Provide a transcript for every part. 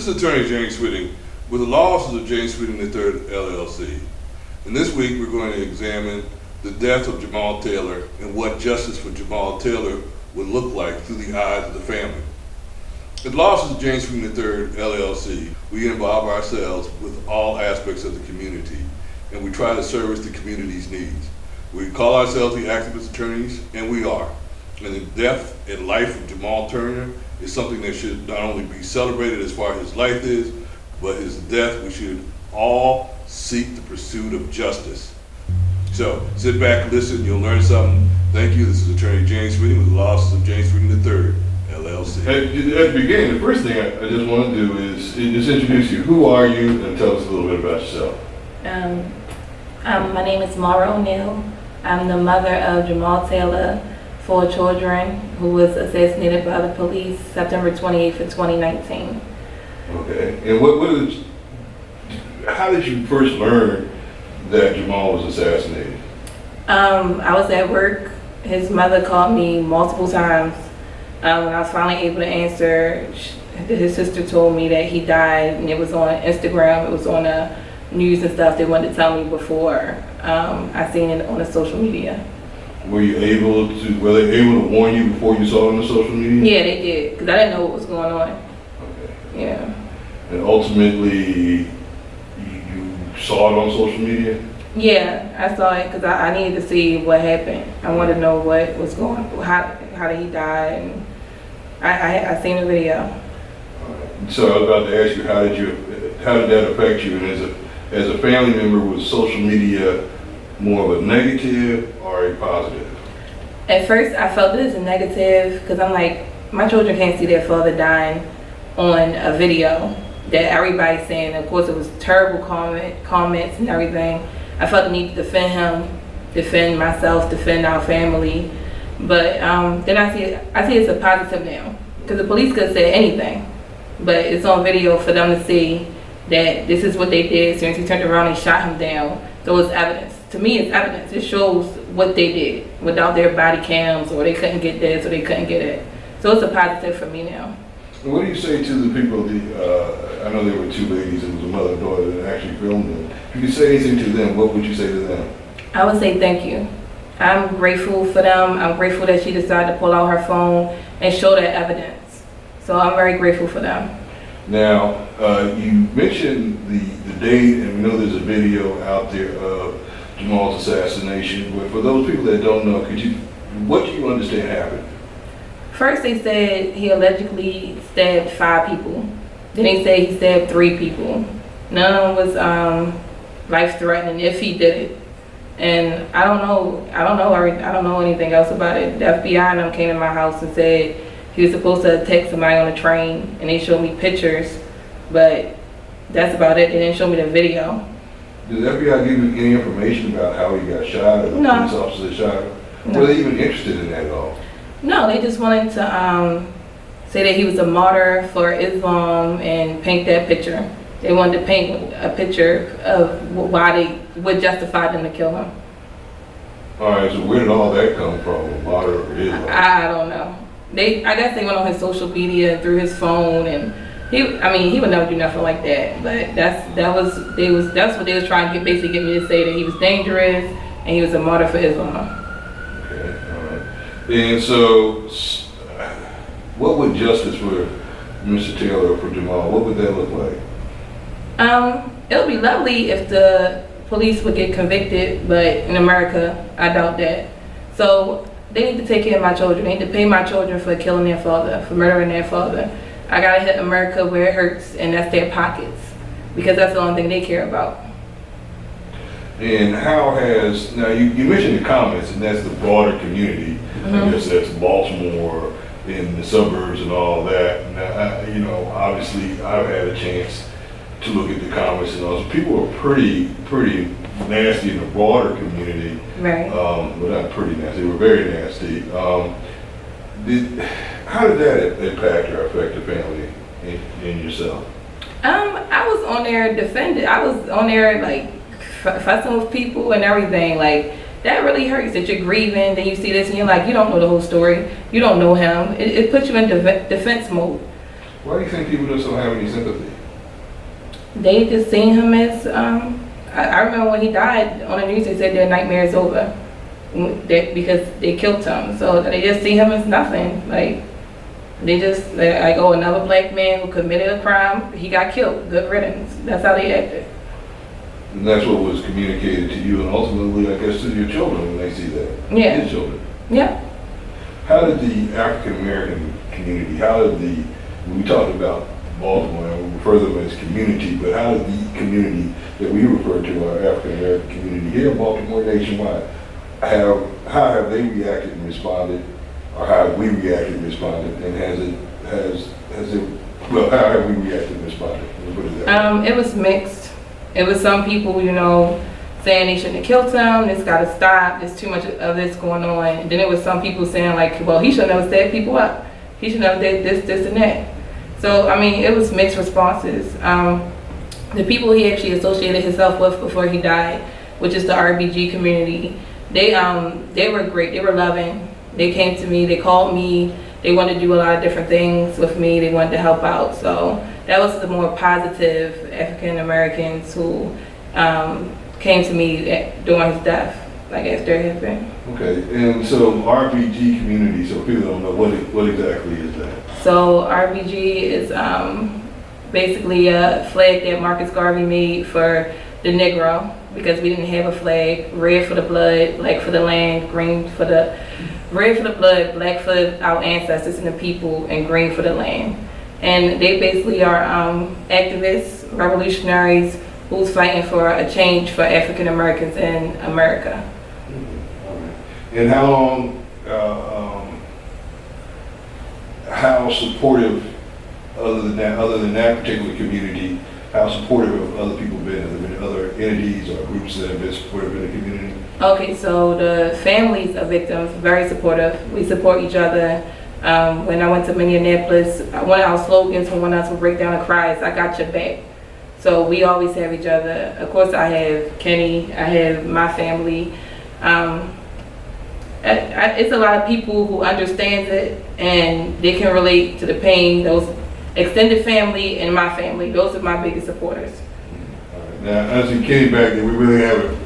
is Attorney James Sweeting with the law offices of James Sweeting III LLC. And this week we're going to examine the death of Jamaal Taylor and what justice for Jamaal Taylor would look like through the eyes of the family. At the law offices of James Sweeting III LLC, we involve ourselves with all aspects of the community, and we try to service the community's needs. We call ourselves the activist attorneys, and we are. And the death and life of Jamaal Taylor is something that should not only be celebrated as far as his life is, but his death, we should all seek the pursuit of justice. So sit back, listen, you'll learn something. Thank you. This is Attorney James Sweeting with the law offices of James Sweeting III LLC. At the beginning, the first thing I just want to do is just introduce you. Who are you, and tell us a little bit about yourself. My name is Mara O'Neill. I'm the mother of Jamaal Taylor, 4 children, who was assassinated by the police September 28th of 2019. Okay, and how did you first learn that Jamaal was assassinated? I was at work. His mother called me multiple times. When I was finally able to answer, his sister told me that he died, and it was on Instagram, it was on the news and stuff. They wanted to tell me before I seen it on the social media. Were they able to warn you before you saw it on the social media? Yeah, they did, because I didn't know what was going on. Okay. Yeah. And ultimately, you saw it on social media? Yeah, I saw it because I needed to see what happened. I wanted to know what was going on, how did he die, and I seen the video. All right. So I was about to ask you, how did that affect you? And as a family member, was social media more of a negative or a positive? At first, I felt it as a negative because I'm like, my children can't see their father dying on a video that everybody's saying. Of course, it was terrible comments and everything. I felt the need to defend him, defend myself, defend our family. But then I see it as a positive now, because the police could say anything, but it's on video for them to see that this is what they did. Since he turned around and shot him down, so it's evidence. To me, it's evidence. It shows what they did without their body cams, or they couldn't get this, or they couldn't get it. So it's a positive for me now. What do you say to the people, I know there were 2 ladies, it was a mother and daughter that actually filmed them. If you could say anything to them, what would you say to them? I would say thank you. I'm grateful for them. I'm grateful that she decided to pull out her phone and show that evidence. So I'm very grateful for them. Now, you mentioned the date, and we know there's a video out there of Jamaal's assassination, but for those people that don't know, what do you understand happened? First, they said he allegedly stabbed 5 people. Then they said he stabbed 3 people. None of them was life-threatening if he did it. And I don't know anything else about it. The FBI and them came to my house and said he was supposed to attack somebody on a train, and they showed me pictures, but that's about it. They didn't show me the video. Did the FBI give you any information about how he got shot, or the police officer that shot him? No. Were they even interested in that at all? No, they just wanted to say that he was a martyr for Islam and paint that picture. They wanted to paint a picture of what justified them to kill him. All right, so where did all that come from? A martyr for Islam? I don't know. I guess they went on his social media through his phone, and he would never do nothing like that. But that's what they was trying to basically get me to say, that he was dangerous and he was a martyr for Islam. Okay, all right. And so, what would justice for Mr. Taylor or for Jamaal, what would that look like? It would be lovely if the police would get convicted, but in America, I doubt that. So they need to take care of my children. They need to pay my children for killing their father, for murdering their father. I gotta hit America where it hurts, and that's their pockets, because that's the only thing they care about. And now you mentioned the comments, and that's the broader community. Mm-hmm. I guess that's Baltimore, in the suburbs and all that. Now, obviously I've had a chance to look at the comments, and those people are pretty nasty in the broader community. Right. Well, not pretty nasty, they were very nasty. How did that impact or affect the family and yourself? I was on there defending. I was on there like fussing with people and everything. Like, that really hurts that you're grieving, then you see this and you're like, you don't know the whole story. You don't know him. It puts you in defense mode. Why do you think people just don't have any sympathy? They just seen him as, I remember when he died on the news, they said their nightmare is over because they killed him. So they just see him as nothing. Like, they just, like, oh, another black man who committed a crime, he got killed. Good riddance. That's how they acted. And that's what was communicated to you and ultimately, I guess, to your children when they see that. Yeah. His children. Yeah. How did the African American community, we talked about Baltimore and we refer to them as community, but how did the community that we refer to, our African American community here in Baltimore nationwide, how have they reacted and responded, or how have we reacted and responded, and how have we reacted and responded? It was mixed. It was some people, saying they shouldn't have killed him, this gotta stop, there's too much of this going on. And then it was some people saying like, well, he shouldn't have stabbed people up. He shouldn't have did this, and that. So, I mean, it was mixed responses. The people he actually associated himself with before he died, which is the RBG community, they were great, they were loving. They came to me, they called me, they wanted to do a lot of different things with me, they wanted to help out. So that was the more positive African Americans who came to me during his death, like after it happened. Okay, and so RBG community, so people don't know, what exactly is that? So RBG is basically a flag that Marcus Garvey made for the Negro, because we didn't have a flag. Red for the blood, black for the land, red for the blood, black for our ancestors and the people, and green for the land. And they basically are activists, revolutionaries, who's fighting for a change for African Americans in America. And how long, how supportive, other than that particular community, how supportive have other people been? Have there been other entities or groups that have been supportive in the community? Okay, so the families of victims, very supportive. We support each other. When I went to Minneapolis, one of our slogans from One Us Will Break Down and Cry is, I got your back. So we always have each other. Of course, I have Kenny, I have my family. It's a lot of people who understand it and they can relate to the pain. Those extended family and my family, those are my biggest supporters. All right. Now, as you came back, we really haven't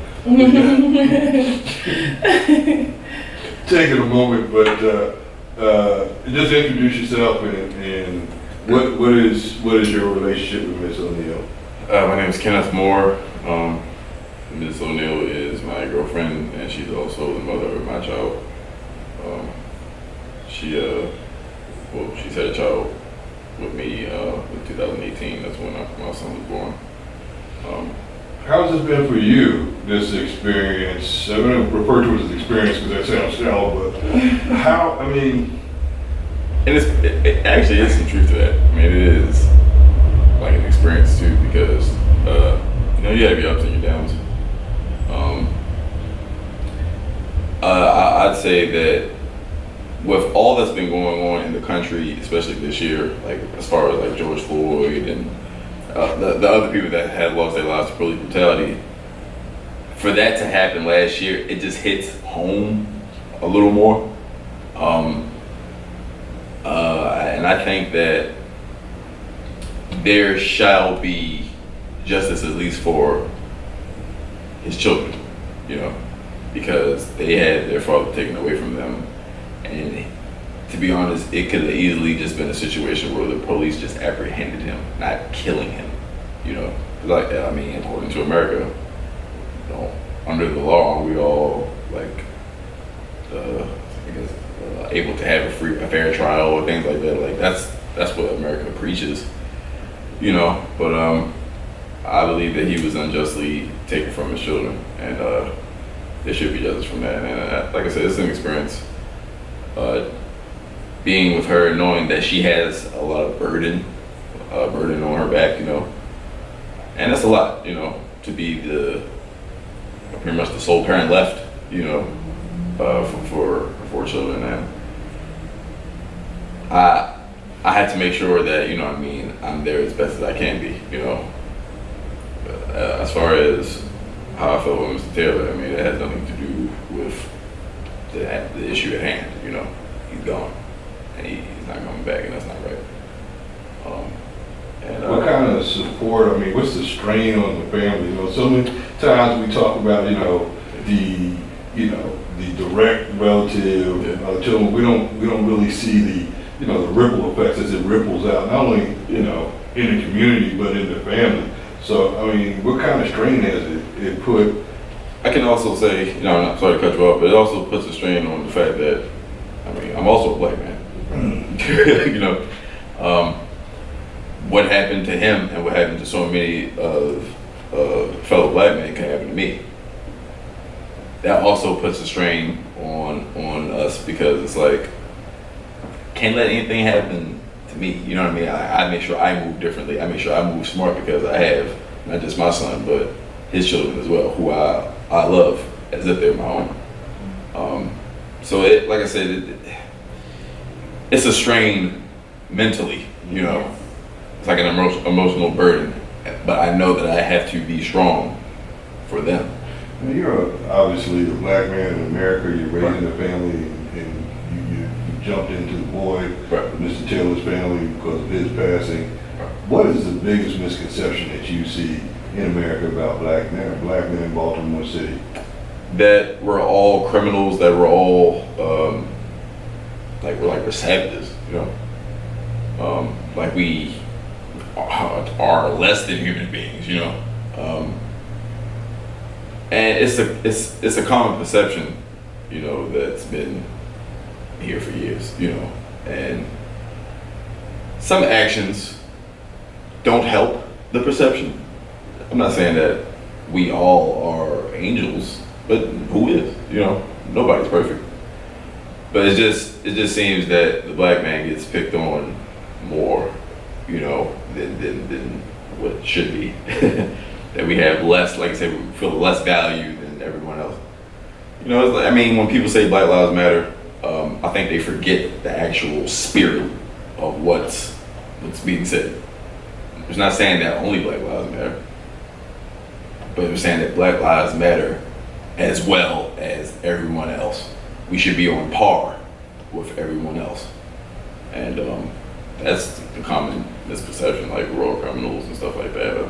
taken a moment, but just introduce yourself and what is your relationship with Miss O'Neill? My name is Kenneth Moore. Ms. O'Neill is my girlfriend, and she's also the mother of my child. She's had a child with me in 2018. That's when my son was born. How has this been for you, this experience? I'm going to refer to it as experience because that sounds shallow, but how, I mean... And it actually is some truth to that. I mean, it is like an experience too, because you have your ups and your downs. I'd say that with all that's been going on in the country, especially this year, like as far as like George Floyd and the other people that had lost their lives to police brutality, for that to happen last year, it just hits home a little more. And I think that there shall be justice, at least for his children, because they had their father taken away from them. And to be honest, it could have easily just been a situation where the police just apprehended him, not killing him, Like, I mean, according to America, under the law, we all, able to have a fair trial or things like that. Like, that's what America preaches, But I believe that he was unjustly taken from his children, and there should be justice from that. And like I said, it's an experience. Being with her, knowing that she has a lot of burden on her back, and that's a lot, to be pretty much the sole parent left, for 4 children. And I had to make sure that, I'm there as best as I can be, As far as how I felt with Mr. Taylor, I mean, it has nothing to do with the issue at hand, He's gone, and he's not coming back, and that's not right. And, what kind of support, I mean, what's the strain on the family? You know, so many times we talk about, the direct relative, children, we don't really see the ripple effects as it ripples out, not only, in the community, but in the family. So, I mean, what kind of strain has it put? I can also say, I'm not sorry to cut you off, but it also puts a strain on the fact that, I'm also a black man. What happened to him and what happened to so many of fellow black men can happen to me. That also puts a strain on us, because it's like, can't let anything happen to me. You know what I mean? I make sure I move differently. I make sure I move smart, because I have not just my son, but his children as well, who I love as if they're my own. So it, like I said, it's a strain mentally, It's like an emotional burden, but I know that I have to be strong for them. You're obviously a black man in America. You're raising a family, and you jumped into the void of Mr. Taylor's family because of his passing. What is the biggest misconception that you see in America about black men in Baltimore City? That we're all criminals. That we're all we're savages. Like we are less than human beings. And it's a common perception, that's been here for years, and some actions don't help the perception. I'm not saying that we all are angels, but who is? Nobody's perfect. But it just seems that the black man gets picked on more, than what should be. That we have less, like I said, we feel less value than everyone else. It's like, when people say Black Lives Matter, I think they forget the actual spirit of what's being said. It's not saying that only Black Lives Matter, but it's saying that Black Lives Matter as well as everyone else. We should be on par with everyone else. And that's the common misperception, like we're all criminals and stuff like that.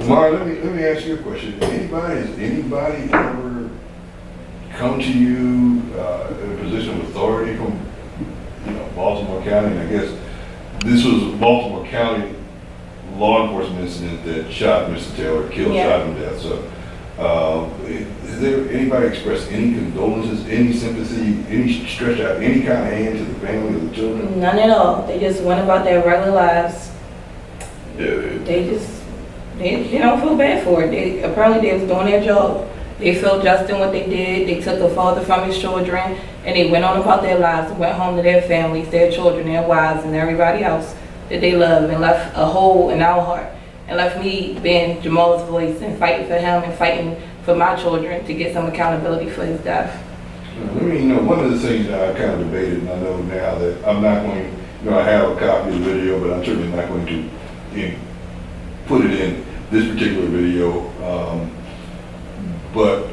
Mark, let me ask you a question. Has anybody ever come to you in a position of authority from Baltimore County? And I guess this was a Baltimore County law enforcement incident that shot Mr. Taylor, shot him to death. So has there anybody expressed any condolences, any sympathy, any stretch out any kind of hand to the family of the children? None at all. They just went about their regular lives. Yeah. They don't feel bad for it. Apparently they was doing their job. They felt just in what they did. They took a father from his children and they went on about their lives and went home to their families, their children, their wives, and everybody else that they love, and left a hole in our heart. And left me being Jamal's voice and fighting for him and fighting for my children to get some accountability for his death. One of the things that I kind of debated, and I know now that I'm not going, I have a copy of the video, but I'm certainly not going to put it in this particular video. But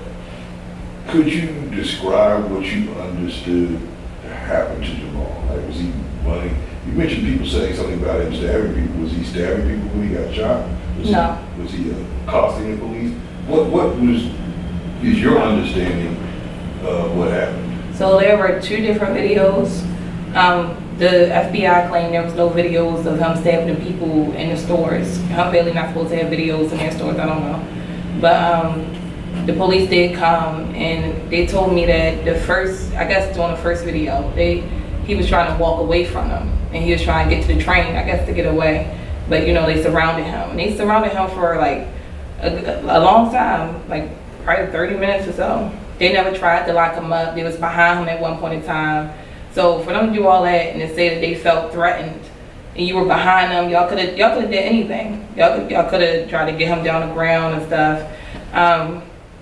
could you describe what you understood happened to Jamal? Like, was he running? You mentioned people saying something about him stabbing people. Was he stabbing people when he got shot? No. Was he accosting the police? What is your understanding of what happened? So there were two different videos. The FBI claimed there was no videos of him stabbing the people in the stores. I'm barely not supposed to have videos in their stores, I don't know. But the police did come and they told me that during the first video, he was trying to walk away from them and he was trying to get to the train, I guess, to get away. But they surrounded him. And they surrounded him for like a long time, like probably 30 minutes or so. They never tried to lock him up. They was behind him at one point in time. So for them to do all that and to say that they felt threatened and you were behind them, y'all could have did anything. Y'all could have tried to get him down the ground and stuff.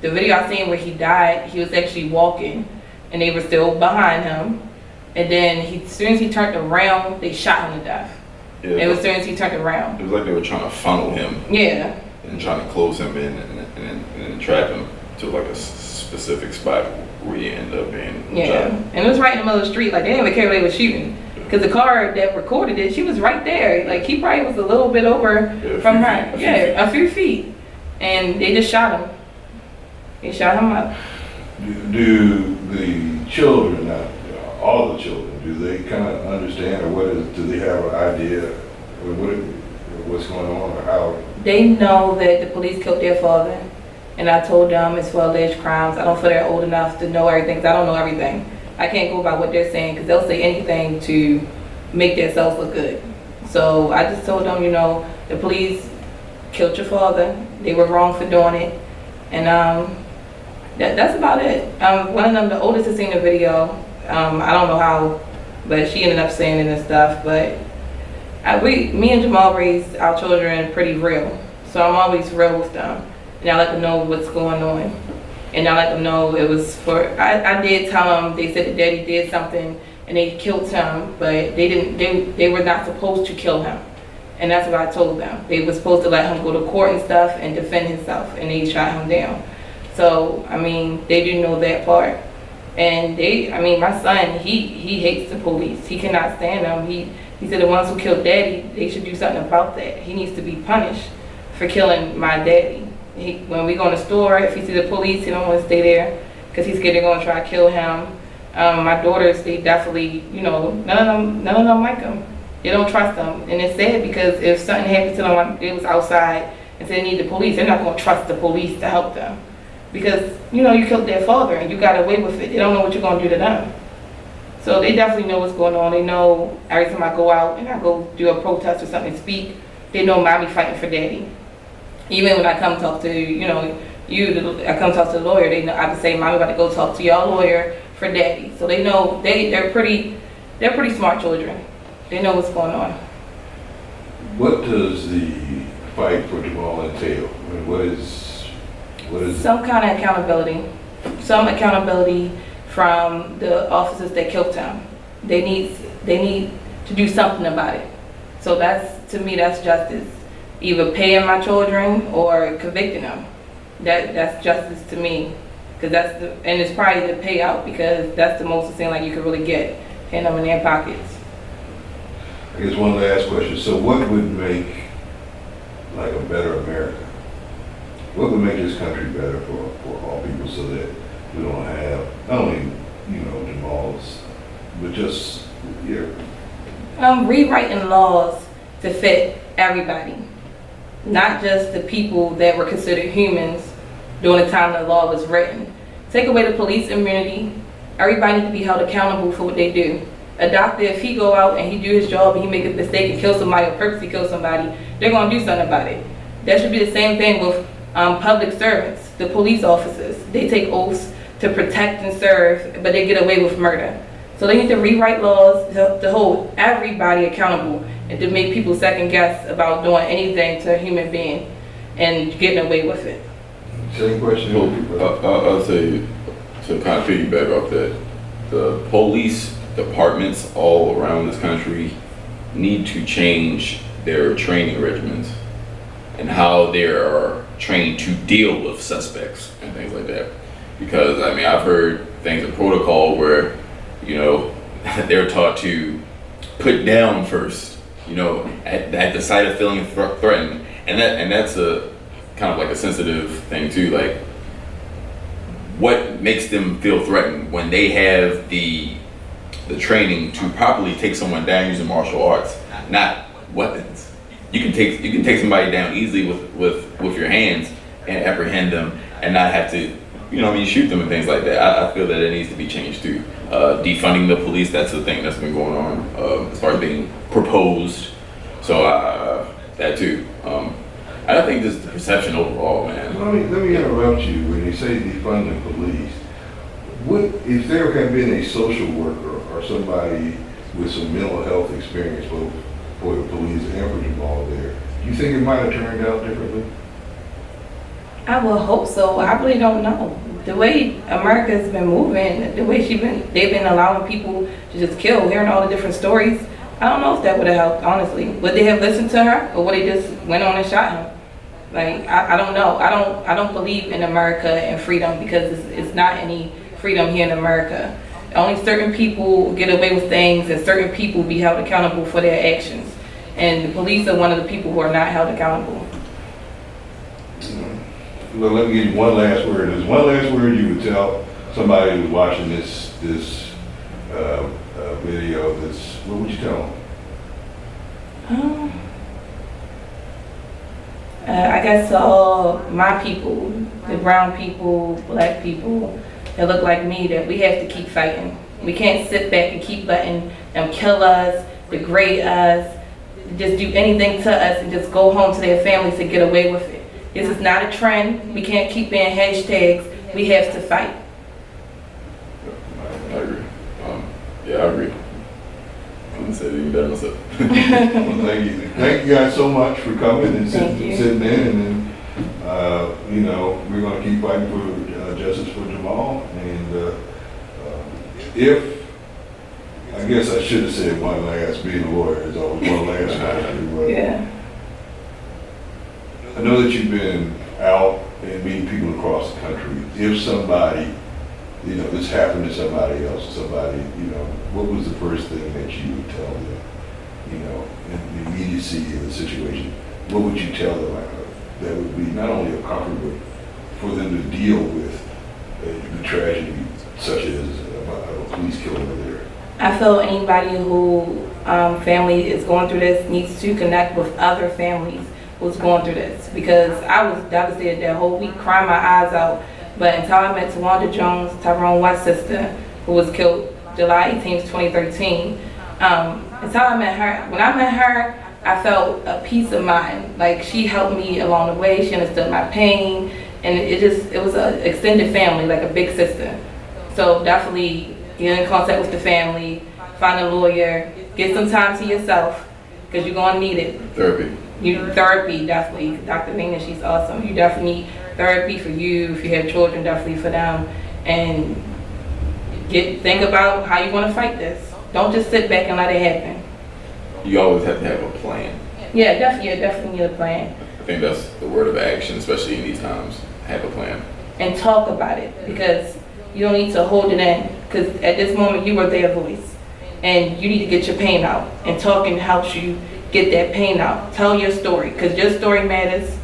The video I seen where he died, he was actually walking and they were still behind him. And then as soon as he turned around, they shot him to death. Yeah, it was as soon as he turned around. It was like they were trying to funnel him. Yeah. And trying to close him in and trap him to like a specific spot where he ended up being shot. And it was right in the middle of the street. Like, they didn't even care where they were shooting. Because the car that recorded it, she was right there. Like, he probably was a little bit over from her. Yeah, a few feet. And they just shot him. They shot him up. Do the children, all the children, do they kind of understand, or do they have an idea of what's going on, or how? They know that the police killed their father. And I told them it's for alleged crimes. I don't feel they're old enough to know everything, because I don't know everything. I can't go by what they're saying, because they'll say anything to make themselves look good. So I just told them, the police killed your father. They were wrong for doing it. And that's about it. One of them, the oldest, has seen the video. I don't know how, but she ended up saying it and stuff. But me and Jamaal raised our children pretty real. So I'm always real with them. And I let them know what's going on. And I let them know it was for, I did tell them, they said that daddy did something and they killed him, but they were not supposed to kill him. And that's what I told them. They were supposed to let him go to court and stuff and defend himself, and they shot him down. So, they do know that part. And my son, he hates the police. He cannot stand them. He said the ones who killed daddy, they should do something about that. He needs to be punished for killing my daddy. When we go in the store, if he see the police, he don't want to stay there because he's scared they're going to try to kill him. My daughters, they definitely, none of them like him. They don't trust them. And it's sad because if something happened to them, like they was outside and said they need the police, they're not going to trust the police to help them. Because, you killed their father and you got away with it. They don't know what you're going to do to them. So they definitely know what's going on. They know every time I go out and I go do a protest or something, speak, they know mommy fighting for daddy. Even when I come talk to, I come talk to the lawyer, they know I can say, mommy about to go talk to y'all lawyer for daddy. So they know they're pretty smart children. They know what's going on. What does the fight for Jamaal entail? What is some kind of accountability. Some accountability from the officers that killed him. They need to do something about it. So to me, that's justice. Either paying my children or convicting them. That's justice to me. And it's probably the payout, because that's the most it seems like you could really get, hand them in their pockets. I guess one last question. So what would make like a better America? What would make this country better for all people, so that we don't have not only Jamal's, but just rewriting laws to fit everybody, not just the people that were considered humans during the time the law was written. Take away the police immunity. Everybody needs to be held accountable for what they do. A doctor, if he go out and he do his job and he make a mistake and kill somebody or purposely kill somebody, they're going to do something about it. That should be the same thing with public servants, the police officers. They take oaths to protect and serve, but they get away with murder. So they need to rewrite laws to hold everybody accountable and to make people second guess about doing anything to a human being and getting away with it. Same question. I'll say, to kind of piggyback off that, the police departments all around this country need to change their training regimens and how they are trained to deal with suspects and things like that. Because I've heard things in protocol where they're taught to put down first, at the sight of feeling threatened, and that's a kind of like a sensitive thing too. Like, what makes them feel threatened when they have the training to properly take someone down using martial arts, not weapons. You can take somebody down easily with your hands and apprehend them and not have to shoot them and things like that. I feel that it needs to be changed too. Defunding the police, that's the thing that's been going on as far as being proposed. So that too. I think this is the perception overall, man. Let me interrupt you. When you say defund the police, what if there had been a social worker or somebody with some mental health experience, both for the police and for Jamaal there, do you think it might have turned out differently? I will hope so. I really don't know. The way America's been moving, the way they've been allowing people to just kill, hearing all the different stories, I don't know if that would have helped, honestly. Would they have listened to her, or would they just went on and shot him? Like, I don't know. I don't believe in America and freedom, because it's not any freedom here in America. Only certain people get away with things, and certain people be held accountable for their actions. And the police are one of the people who are not held accountable. Well, let me give you one last word. There's one last word you would tell somebody who's watching this video. What would you tell them? I guess to all my people, the brown people, black people that look like me, that we have to keep fighting. We can't sit back and keep letting them kill us, degrade us, just do anything to us and just go home to their families and get away with it. This is not a trend. We can't keep being hashtags. We have to fight. I agree. Yeah, I agree. Couldn't say it any better myself. Well, thank you. Thank you guys so much for coming and sitting in. And then, we're going to keep fighting for justice for Jamaal. And I guess I should have said one last, being a lawyer is always one last time. Yeah. I know that you've been out and meeting people across the country. If somebody, this happened to somebody else, what was the first thing that you would tell them, in the immediacy of the situation? What would you tell them that would be not only a comfort, but for them to deal with the tragedy such as a police killing there? I feel anybody who family is going through this needs to connect with other families who's going through this, because I was devastated that whole week, crying my eyes out. But until I met Tawanda Jones, Tyrone West's sister, who was killed July 18th, 2013, until I met her, when I met her, I felt a peace of mind. Like, she helped me along the way. She understood my pain, and it was an extended family, like a big sister. So definitely get in contact with the family, find a lawyer, get some time to yourself, because you're gonna need it. Therapy, definitely. Dr. Nina, she's awesome. You definitely need therapy for you. If you have children, definitely for them. And think about how you want to fight this. Don't just sit back and let it happen. You always have to have a plan. Yeah, definitely need a plan. I think that's the word of action, especially in these times. Have a plan. And talk about it, because you don't need to hold it in. Because at this moment, you are their voice. And you need to get your pain out. And talking helps you get that pain out. Tell your story, because your story matters.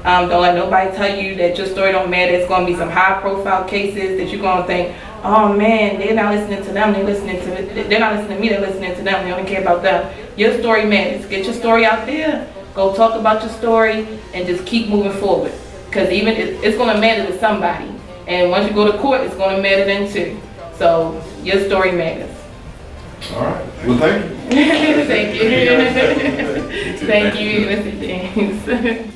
Don't let nobody tell you that your story don't matter. It's going to be some high profile cases that you're going to think, oh man, they're not listening to them, they're not listening to me, they're listening to them, they only care about them. Your story matters. Get your story out there, go talk about your story, and just keep moving forward. Because even it's going to matter to somebody. And once you go to court, it's going to matter then too. So your story matters. All right. Well, thank you. Thank you. Thank you, Mr. James.